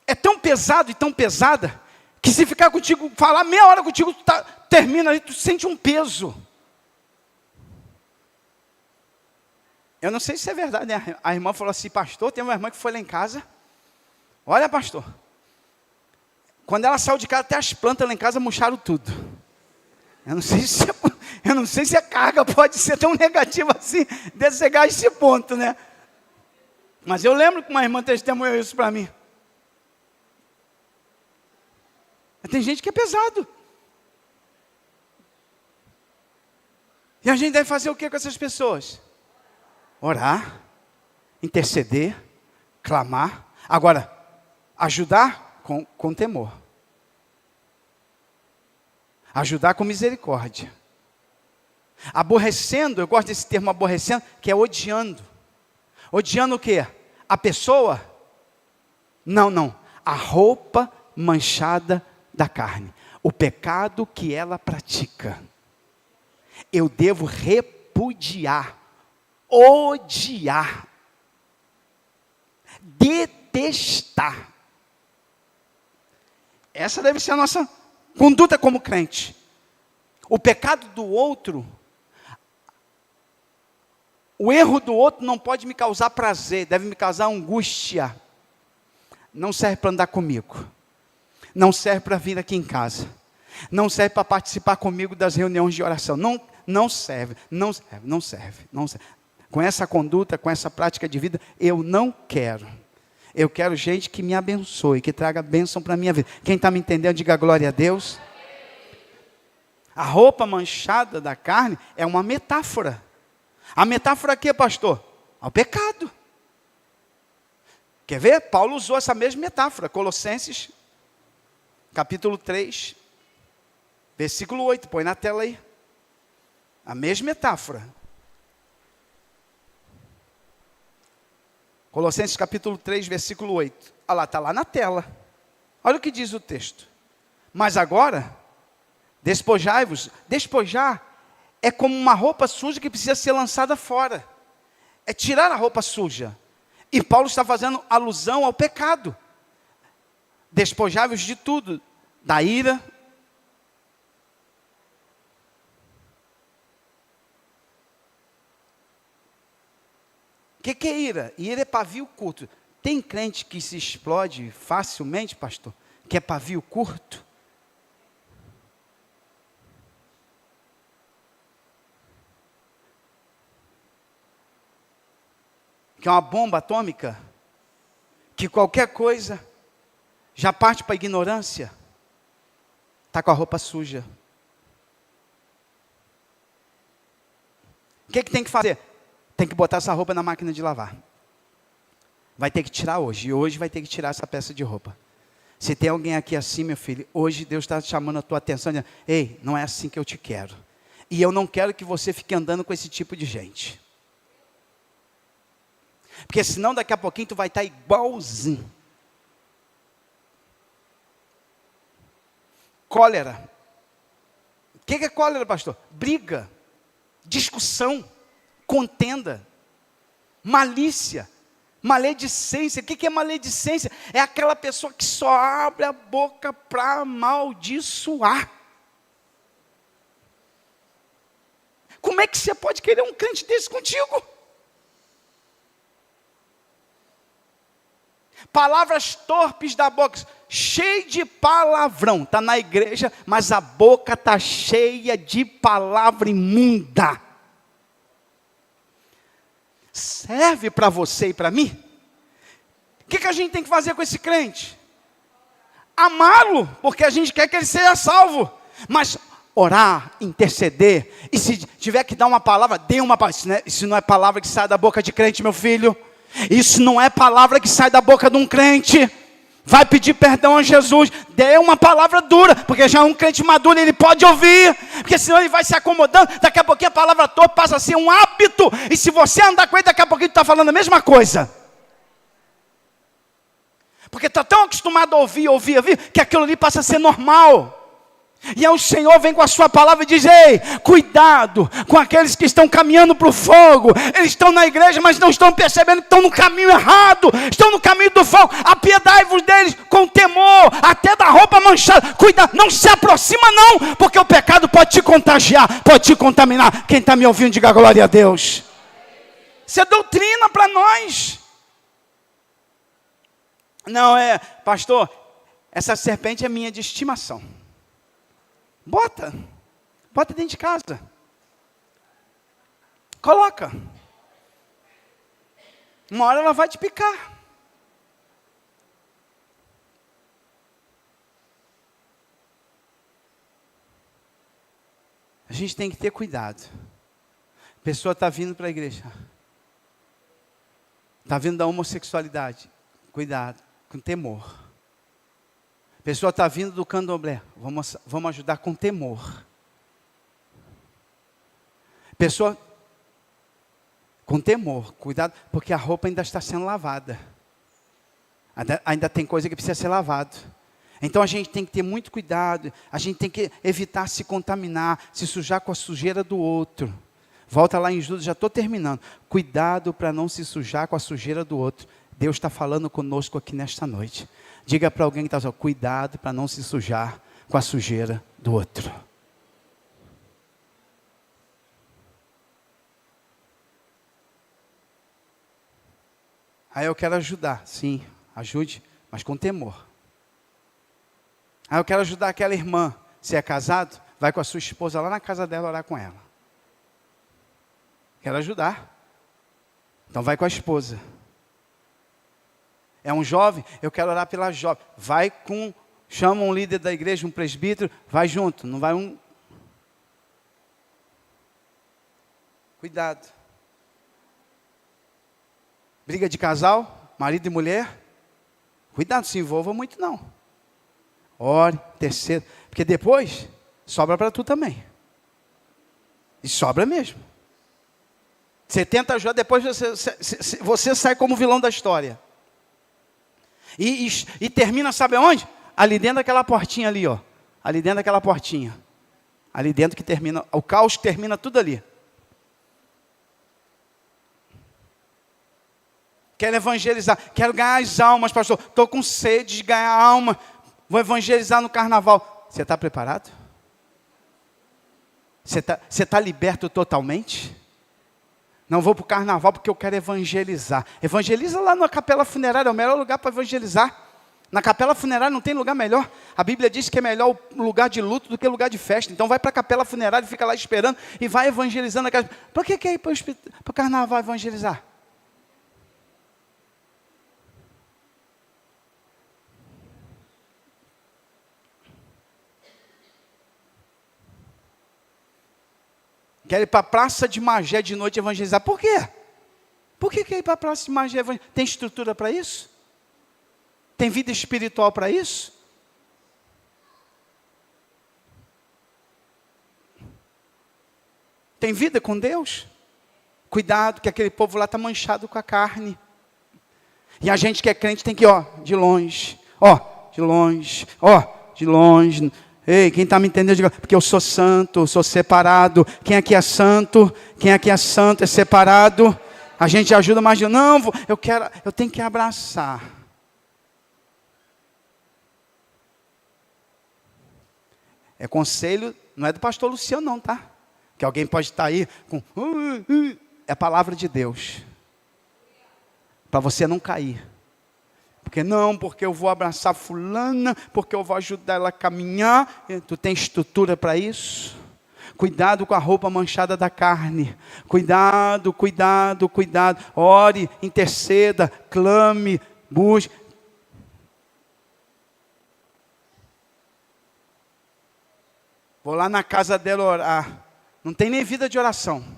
É tão pesado e tão pesada, que se ficar contigo, falar meia hora contigo, termina ali, tu sente um peso. Eu não sei se é verdade, né? A irmã falou assim, pastor, tem uma irmã que foi lá em casa. Olha, pastor, quando ela saiu de casa, até as plantas lá em casa murcharam tudo. Eu não sei se a carga pode ser tão negativa assim, de chegar a esse ponto, né? Mas eu lembro que uma irmã testemunhou isso para mim. Tem gente que é pesado. E a gente deve fazer o que com essas pessoas? Orar, interceder, clamar. Agora, ajudar com temor. Ajudar com misericórdia. Aborrecendo, eu gosto desse termo aborrecendo, que é odiando. Odiando o quê? A pessoa? Não. A roupa manchada da carne. O pecado que ela pratica. Eu devo repudiar, odiar, detestar. Essa deve ser a nossa conduta como crente. O pecado do outro, o erro do outro não pode me causar prazer, deve me causar angústia. Não serve para andar comigo. Não serve para vir aqui em casa. Não serve para participar comigo das reuniões de oração. Não serve. Com essa conduta, com essa prática de vida, eu não quero. Eu quero gente que me abençoe, que traga bênção para a minha vida. Quem está me entendendo, diga glória a Deus. A roupa manchada da carne é uma metáfora. A metáfora aqui, pastor? Ao pecado. Quer ver? Paulo usou essa mesma metáfora. Colossenses, capítulo 3, versículo 8. Põe na tela aí. A mesma metáfora. Colossenses capítulo 3, versículo 8. Olha lá, está lá na tela. Olha o que diz o texto. Mas agora, despojai-vos. Despojar é como uma roupa suja que precisa ser lançada fora. É tirar a roupa suja. E Paulo está fazendo alusão ao pecado. Despojai-vos de tudo. Da ira. O que é ira? Ira é pavio curto. Tem crente que se explode facilmente, pastor, que é pavio curto? Que é uma bomba atômica? Que qualquer coisa já parte para a ignorância? Está com a roupa suja. O que tem que fazer? Tem que botar essa roupa na máquina de lavar. Vai ter que tirar hoje. E hoje vai ter que tirar essa peça de roupa. Se tem alguém aqui assim, meu filho, hoje Deus está chamando a tua atenção, dizendo, ei, não é assim que eu te quero. E eu não quero que você fique andando com esse tipo de gente. Porque senão daqui a pouquinho tu vai estar igualzinho. Cólera. O que é cólera, pastor? Briga, discussão, contenda, malícia, maledicência. O que é maledicência? É aquela pessoa que só abre a boca para amaldiçoar. Como é que você pode querer um crente desse contigo? Palavras torpes da boca, cheio de palavrão. Está na igreja, mas a boca está cheia de palavra imunda. Serve para você e para mim? O que a gente tem que fazer com esse crente? Amá-lo, porque a gente quer que ele seja salvo. Mas orar, interceder, e se tiver que dar uma palavra, dê uma palavra. Isso não é palavra que sai da boca de crente, meu filho. Isso não é palavra que sai da boca de um crente. Vai pedir perdão a Jesus, dê uma palavra dura, porque já é um crente maduro, ele pode ouvir, porque senão ele vai se acomodando, daqui a pouquinho a palavra toda passa a ser um hábito, e se você andar com ele, daqui a pouquinho está falando a mesma coisa, porque está tão acostumado a ouvir, que aquilo ali passa a ser normal. E aí o Senhor vem com a sua palavra e diz, ei, cuidado com aqueles que estão caminhando para o fogo. Eles estão na igreja, mas não estão percebendo que estão no caminho errado. Estão no caminho do fogo. Apiedai-vos deles com temor, até da roupa manchada. Cuidado, não se aproxima não, porque o pecado pode te contagiar, pode te contaminar. Quem está me ouvindo, diga glória a Deus. Isso é doutrina para nós. Não é, pastor, essa serpente é minha de estimação. Bota dentro de casa. Coloca. Uma hora ela vai te picar. A gente tem que ter cuidado. pessoa está vindo para a igreja. Está vindo da homossexualidade. Cuidado, com temor. A pessoa está vindo do candomblé. Vamos ajudar com temor. Pessoa com temor, cuidado, porque a roupa ainda está sendo lavada. Ainda tem coisa que precisa ser lavado. Então a gente tem que ter muito cuidado, a gente tem que evitar se contaminar, se sujar com a sujeira do outro. Volta lá em Judas, já estou terminando. Cuidado para não se sujar com a sujeira do outro. Deus está falando conosco aqui nesta noite. Diga para alguém que está dizendo, cuidado para não se sujar com a sujeira do outro. Aí eu quero ajudar, sim, ajude, mas com temor. Aí eu quero ajudar aquela irmã, se é casado, vai com a sua esposa lá na casa dela orar com ela. Quero ajudar. Então vai com a esposa. É um jovem, eu quero orar pela jovem. Vai com, chama um líder da igreja, um presbítero, vai junto, não vai um. Cuidado. Briga de casal, marido e mulher. Cuidado, não se envolva muito não. Ore, terceiro, porque depois sobra para tu também. E sobra mesmo. 70 já depois você sai como vilão da história. E termina, sabe aonde? Ali dentro daquela portinha ali, ó. Ali dentro daquela portinha. Ali dentro que termina, o caos que termina tudo ali. Quero evangelizar, quero ganhar as almas, pastor. Estou com sede de ganhar alma. Vou evangelizar no carnaval. Você está preparado? Você tá liberto totalmente? Não vou para o carnaval porque eu quero evangelizar. Evangeliza lá na capela funerária, é o melhor lugar para evangelizar. Na capela funerária não tem lugar melhor. A Bíblia diz que é melhor o lugar de luto do que o lugar de festa. Então vai para a capela funerária e fica lá esperando e vai evangelizando. Por que quer ir para o carnaval evangelizar? Quer ir para a Praça de Magé de noite evangelizar. Por quê? Por que quer ir para a Praça de Magé evangelizar? Tem estrutura para isso? Tem vida espiritual para isso? Tem vida com Deus? Cuidado, que aquele povo lá está manchado com a carne. E a gente que é crente tem que ir, de longe. De longe. De longe. Ei, quem está me entendendo, diga, porque eu sou santo, sou separado. Quem aqui é santo? Quem aqui é santo, é separado. A gente ajuda mais de não, eu tenho que abraçar. É conselho, não é do pastor Luciano não, tá? Que alguém pode estar aí com... É a palavra de Deus. Para você não cair. Porque eu vou abraçar fulana, porque eu vou ajudar ela a caminhar. Tu tem estrutura para isso? Cuidado com a roupa manchada da carne. Cuidado, cuidado, cuidado. Ore, interceda, clame, busque. Vou lá na casa dela orar. Não tem nem vida de oração.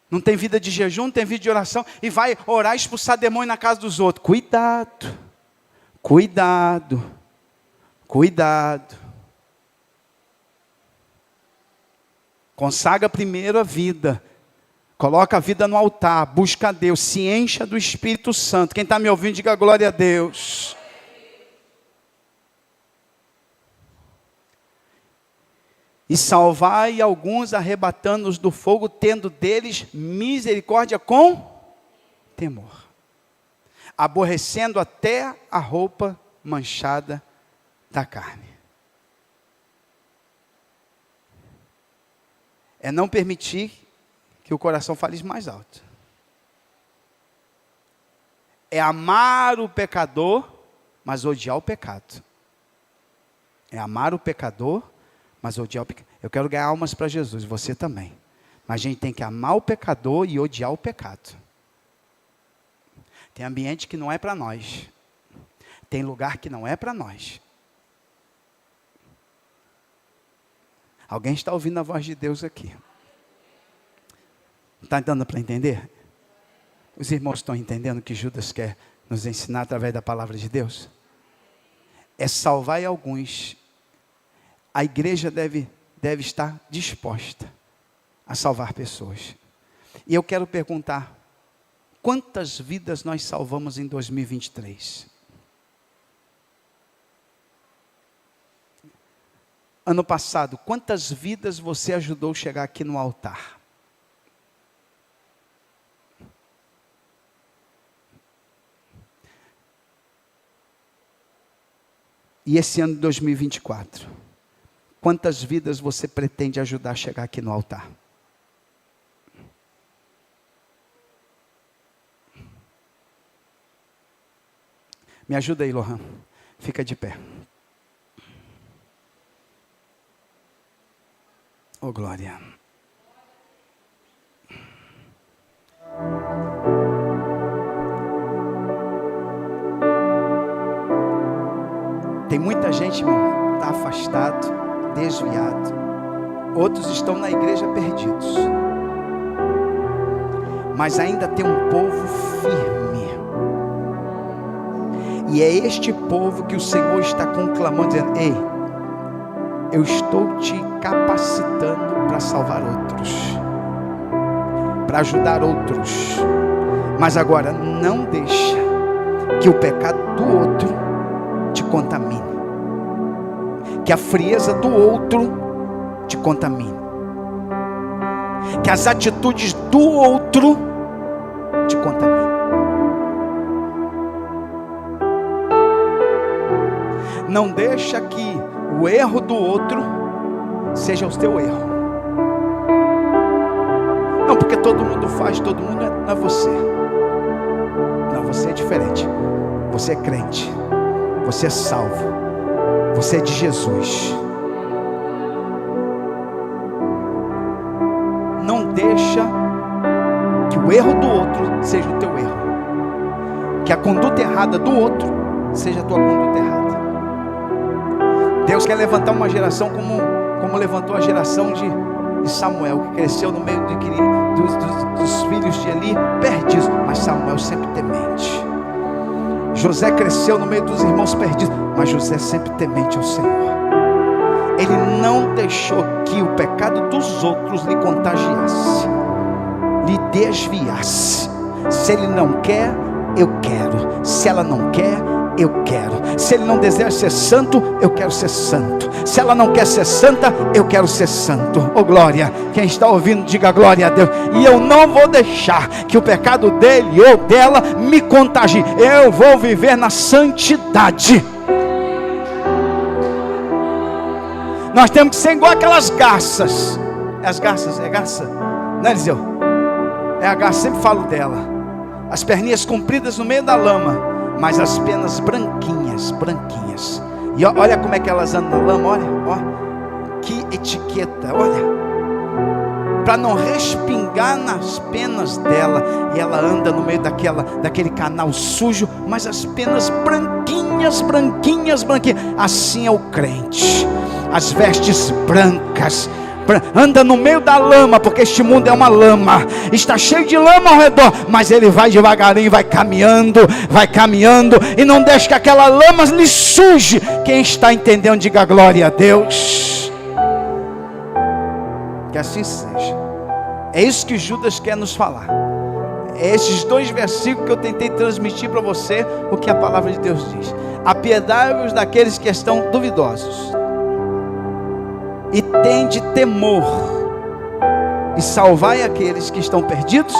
Não tem vida de jejum, não tem vida de oração. E vai orar e expulsar demônio na casa dos outros. Cuidado. Cuidado. Cuidado. Consagra primeiro a vida. Coloca a vida no altar. Busca a Deus. Se encha do Espírito Santo. Quem está me ouvindo, diga glória a Deus. E salvai alguns, arrebatando-os do fogo, tendo deles misericórdia com temor. Aborrecendo até a roupa manchada da carne. É não permitir que o coração fale mais alto. É amar o pecador, mas odiar o pecado. É amar o pecador, mas odiar o pecado. Eu quero ganhar almas para Jesus, você também. Mas a gente tem que amar o pecador e odiar o pecado. Tem ambiente que não é para nós. Tem lugar que não é para nós. Alguém está ouvindo a voz de Deus aqui. Está dando para entender? Os irmãos estão entendendo o que Judas quer nos ensinar através da palavra de Deus? É salvar alguns. A igreja deve estar disposta a salvar pessoas. E eu quero perguntar, quantas vidas nós salvamos em 2023? Ano passado, quantas vidas você ajudou a chegar aqui no altar? E esse ano de 2024, quantas vidas você pretende ajudar a chegar aqui no altar? Me ajuda aí, Lohan. Fica de pé. Oh, glória. Tem muita gente, irmão, está afastado, desviado. Outros estão na igreja perdidos. Mas ainda tem um povo firme. E é este povo que o Senhor está conclamando, dizendo: ei, eu estou te capacitando para salvar outros, para ajudar outros. Mas agora, não deixa que o pecado do outro te contamine, que a frieza do outro te contamine, que as atitudes do outro te contamine. Não deixa que o erro do outro seja o teu erro. Não, porque todo mundo faz, todo mundo não é você. Não, você é diferente. Você é crente. Você é salvo. Você é de Jesus. Não deixa que o erro do outro seja o teu erro. Que a conduta errada do outro seja a tua conduta errada. Deus quer levantar uma geração como levantou a geração de Samuel, que cresceu no meio dos filhos de Eli, perdidos, mas Samuel sempre temente. José cresceu no meio dos irmãos perdidos, mas José sempre temente ao Senhor. Ele não deixou que o pecado dos outros lhe contagiasse, lhe desviasse. Se ele não quer, eu quero. Se ela não quer, eu quero. Se ele não deseja ser santo, eu quero ser santo. Se ela não quer ser santa, eu quero ser santo. Oh glória, quem está ouvindo diga glória a Deus. E eu não vou deixar que o pecado dele ou dela me contagie. Eu vou viver na santidade. Nós temos que ser igual aquelas garças. As garças, é garça? Não é, Eliseu? É a garça, sempre falo dela. As perninhas compridas no meio da lama, mas as penas branquinhas, branquinhas. E olha como é que elas andam na lama, olha, ó, que etiqueta, olha, para não respingar nas penas dela. E ela anda no meio daquele canal sujo, mas as penas branquinhas, branquinhas, branquinhas. Assim é o crente, as vestes brancas. Anda no meio da lama, porque este mundo é uma lama, está cheio de lama ao redor, mas ele vai devagarinho, vai caminhando, e não deixa que aquela lama lhe suje. Quem está entendendo, diga glória a Deus. Que assim seja. É isso que Judas quer nos falar. É esses dois versículos que eu tentei transmitir para você o que a palavra de Deus diz. Apiedai-vos daqueles que estão duvidosos, e tende temor, e salvai aqueles que estão perdidos,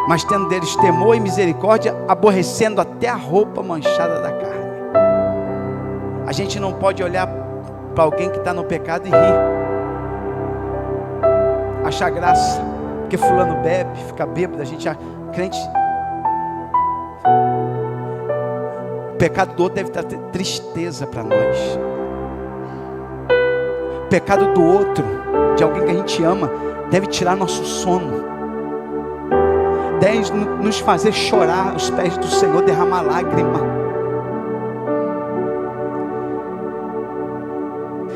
mas tendo deles temor e misericórdia, aborrecendo até a roupa manchada da carne. A gente não pode olhar para alguém que está no pecado e rir, achar graça, porque fulano bebe, fica bêbado. A gente, crente, o pecado do outro deve dar tristeza para nós. O pecado do outro, de alguém que a gente ama, deve tirar nosso sono, deve nos fazer chorar aos pés do Senhor, derramar lágrima.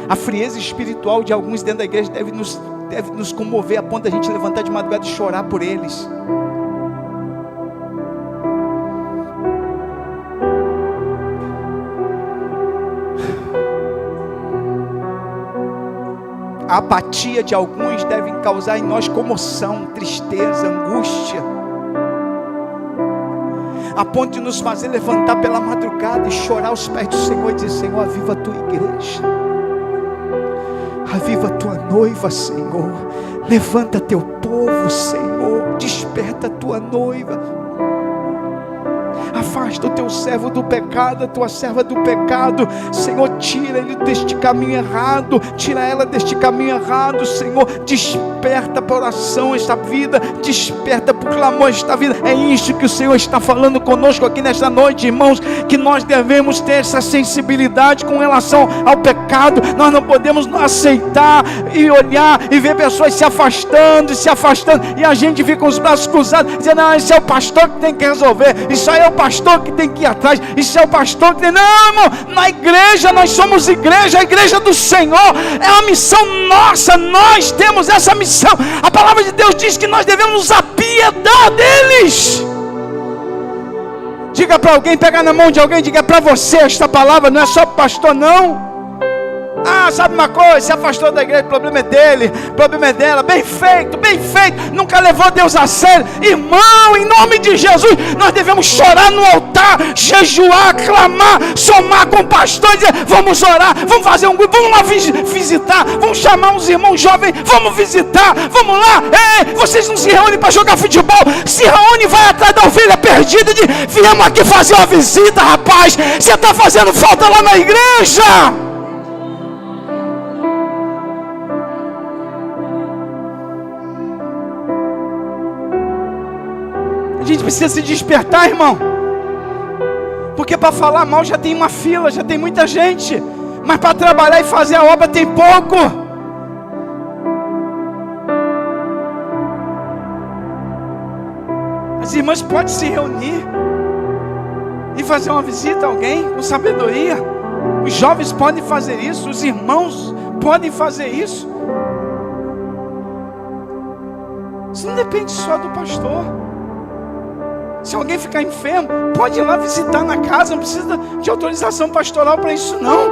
A frieza espiritual de alguns dentro da igreja deve deve nos comover a ponto de a gente levantar de madrugada e chorar por eles. A apatia de alguns deve causar em nós comoção, tristeza, angústia, a ponto de nos fazer levantar pela madrugada e chorar aos pés do Senhor e dizer: Senhor, aviva a tua igreja, aviva a tua noiva, Senhor, levanta teu povo, Senhor, desperta a tua noiva. Afasta o teu servo do pecado, a tua serva do pecado, Senhor, tira ele deste caminho errado, tira ela deste caminho errado, Senhor, desperta para oração esta vida, desperta para o clamor esta vida. É isso que o Senhor está falando conosco aqui nesta noite, irmãos, que nós devemos ter essa sensibilidade com relação ao pecado. Nós não podemos aceitar e olhar e ver pessoas se afastando, e a gente fica com os braços cruzados, dizendo: não, esse é o pastor que tem que resolver, isso aí é o pastor que tem que ir atrás, isso é o pastor que tem... Não, irmão, na igreja, nós somos igreja, a igreja do Senhor, é uma missão nossa, nós temos essa missão. A palavra de Deus diz que nós devemos nos apiedar deles. Diga para alguém, pega na mão de alguém, diga: para você esta palavra não é só para pastor, não. Ah, sabe uma coisa, se afastou da igreja, o problema é dele, o problema é dela. Bem feito, nunca levou Deus a sério. Irmão, em nome de Jesus, nós devemos chorar no altar, jejuar, clamar, somar com o pastor e dizer: vamos orar, vamos fazer um grupo, vamos lá visitar, vamos chamar uns irmãos jovens, vamos visitar, vamos lá. Ei, vocês não se reúnem para jogar futebol, se reúnem, vai atrás da ovelha perdida e diz: viemos aqui fazer uma visita, rapaz, você está fazendo falta lá na igreja. A gente precisa se despertar, irmão, porque para falar mal já tem uma fila, já tem muita gente, mas para trabalhar e fazer a obra tem pouco. As irmãs podem se reunir e fazer uma visita a alguém com sabedoria. Os jovens podem fazer isso, os irmãos podem fazer isso. Isso não depende só do pastor. Se alguém ficar enfermo, pode ir lá visitar na casa, não precisa de autorização pastoral para isso, não.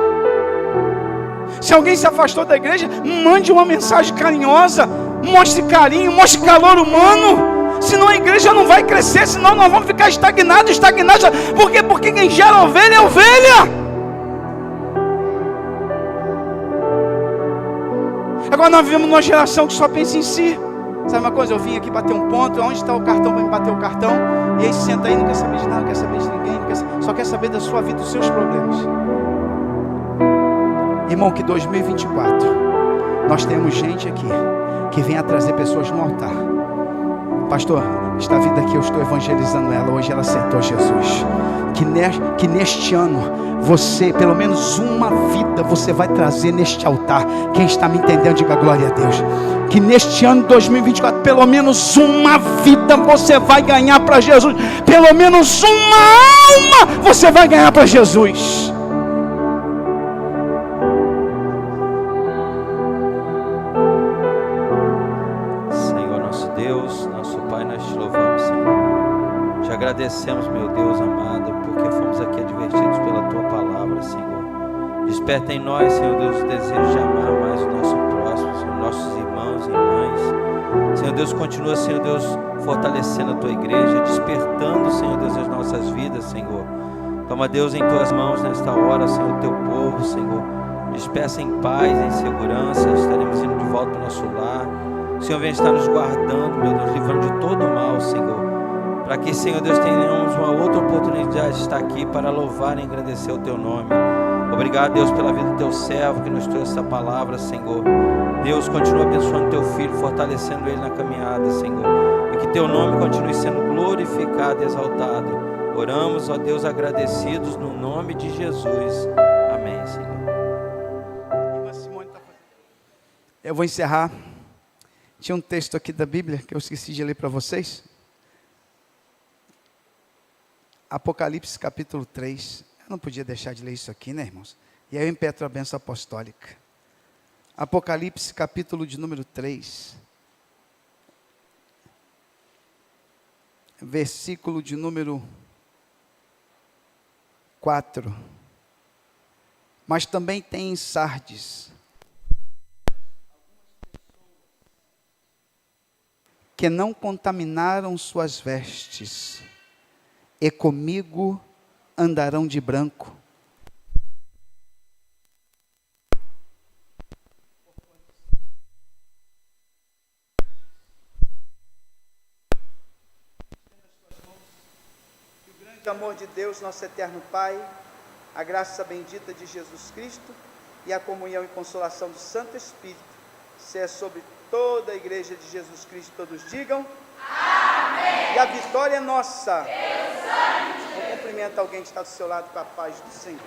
Se alguém se afastou da igreja, mande uma mensagem carinhosa, mostre carinho, mostre calor humano, senão a igreja não vai crescer, senão nós vamos ficar estagnados. Por quê? Porque quem gera ovelha é ovelha. Agora nós vivemos numa geração que só pensa em si. Sabe uma coisa, eu vim aqui bater um ponto, onde está o cartão, vai me bater o cartão, e aí senta aí, não quer saber de nada, não quer saber de ninguém, só quer saber da sua vida, dos seus problemas. Irmão, que 2024, nós temos gente aqui, que vem a trazer pessoas no altar. Pastor, esta vida aqui eu estou evangelizando ela, hoje ela aceitou Jesus. Que neste ano, você, pelo menos uma vida, você vai trazer neste altar. Quem está me entendendo, diga glória a Deus. Que neste ano 2024, pelo menos uma vida você vai ganhar para Jesus. Pelo menos uma alma você vai ganhar para Jesus.
Senhor nosso Deus, nosso Pai, nós te louvamos, Senhor. Te agradecemos, meu Deus amado, porque fomos aqui advertidos pela Tua palavra, Senhor. Desperta em nós, Senhor Deus, o desejo de amar mais o nosso próximo, Senhor, nossos irmãos e irmãs. Senhor Deus, continua, Senhor Deus, fortalecendo a Tua igreja, despertando, Senhor Deus, as nossas vidas, Senhor. Toma, Deus, em Tuas mãos nesta hora, Senhor, o Teu povo, Senhor. Despeça em paz, em segurança, estaremos indo de volta para o nosso lar. O Senhor vem estar nos guardando, meu Deus, livrando de todo o mal, Senhor. Para que, Senhor Deus, tenhamos uma outra oportunidade de estar aqui para louvar e engrandecer o Teu nome. Obrigado, Deus, pela vida do Teu servo que nos trouxe essa palavra, Senhor. Deus, continua abençoando Teu filho, fortalecendo ele na caminhada, Senhor. E que Teu nome continue sendo glorificado e exaltado. Oramos, ó Deus, agradecidos no nome de Jesus. Amém, Senhor.
Eu vou encerrar. Tinha um texto aqui da Bíblia que eu esqueci de ler para vocês. Apocalipse capítulo 3. Eu não podia deixar de ler isso aqui, né, irmãos? E aí eu impetro a bênção apostólica. Apocalipse capítulo de número 3. Versículo de número 4. Mas também tem em Sardes que não contaminaram suas vestes, e comigo andarão de branco. Que o grande amor de Deus, nosso eterno Pai, a graça bendita de Jesus Cristo e a comunhão e consolação do Santo Espírito, seja sobre toda a igreja de Jesus Cristo, todos digam amém. E a vitória é nossa. Deus, cumprimenta alguém que está do seu lado com a paz do Senhor.